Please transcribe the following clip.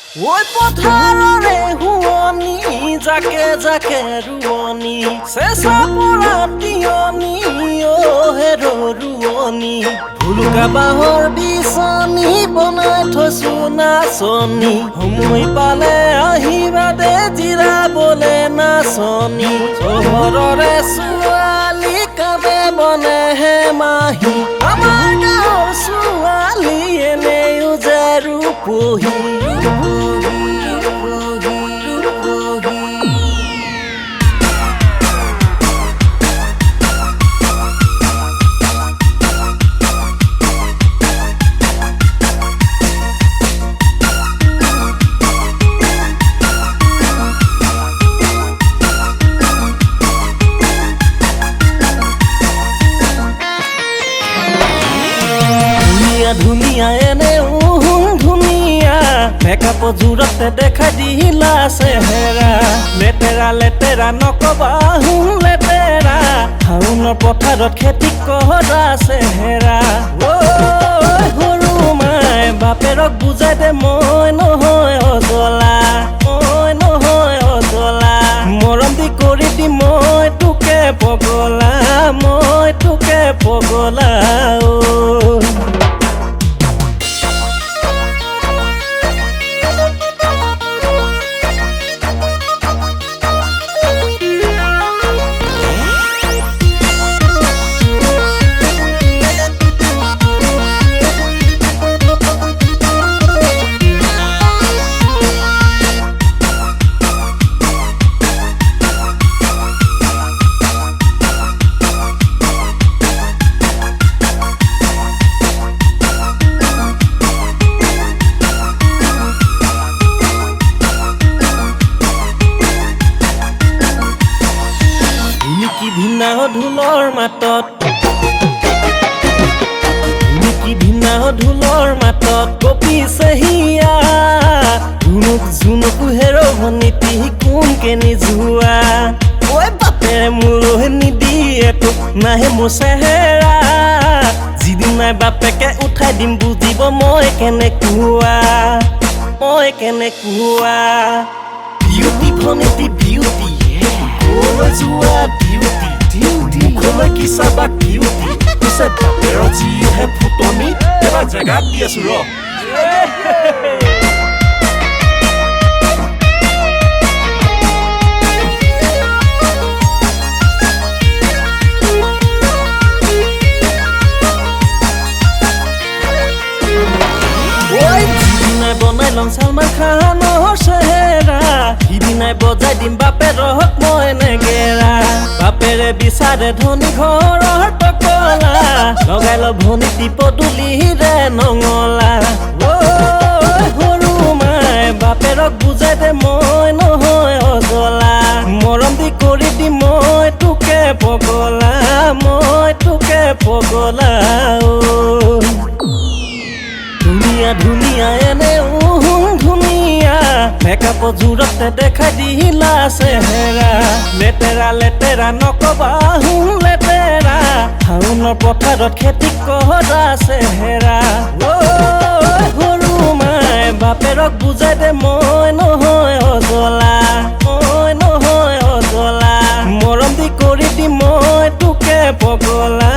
ওই পথাৰৰে হুৱনি জাকে জাকে ৰুৱনি চেঁচা পৰা তিয়নি হেৰ ৰুৱনি ভুলুকা বাঁহৰ বিচনী বনাই থৈছো নাচনী সময় পালে আহিবা দে জিৰাবলে নাচনী চহৰৰে ছোৱালী কাবে বনেহে মাহী আমাৰ গাঁৱৰ ছোৱালী এনেও যে ৰূপহী ধুনীয়া এনে ধুনীয়া মেকআপ জোৰতে দেখাই দিলা চেহেৰা লেতেৰা লেতেৰা নকবা লেতেৰা শাওনৰ পথাৰত খেতি কৰা চেহেৰা সৰু মাই বাপেৰক বুজাই দে মই নহয় অজলা মৰম দি কৰি দি মই তোকে পগলা ভিনা ঢোলৰ মাতত কপিছে হিয়া ধুনুক জুনুক হেৰভনীতি কোনকে নিজুৱা ঐ বাপেৰে মোলৈ নিদিয়ে তোক নাহে মোৰ চেহেৰা যিদিন নাই বাপেকে উঠাই দিম বুজিব মই কেনেকুৱা বিউটি ভনীতি বিউটি যোৱা বিউটি মুখলৈ কি চাবা বিউটি পিছে বাপেৰৰ যিহে ফুটনি এবাৰ জেগাত দি আছো ৰ বনাই লম চালমান খানৰ চেহেৰা সিদিনাই বজাই দিম বাপেৰক মই নেগেৰা বাপেৰে বিচাৰে ধনী ঘৰৰ টকলা লগাই ল ভনীতি পদূলিৰে নঙলা সৰু মাই বাপেৰক বুজাই দে মই নহয় অজলা মৰম দি কৰি দি মই তোকে পগলা ধুনীয়া এনে ধুনীয়া মেকআপ জোৰতে দেখাই দিলা চেহেৰা লেতেৰা লেতেৰা নকবা লেতেৰা শাওনৰ পথাৰত খেতি কৰা চেহেৰা সৰু মাই বাপেৰক বুজাই দে মই নহয় অজলা মৰম দি কৰি দি মই তোকে পগলা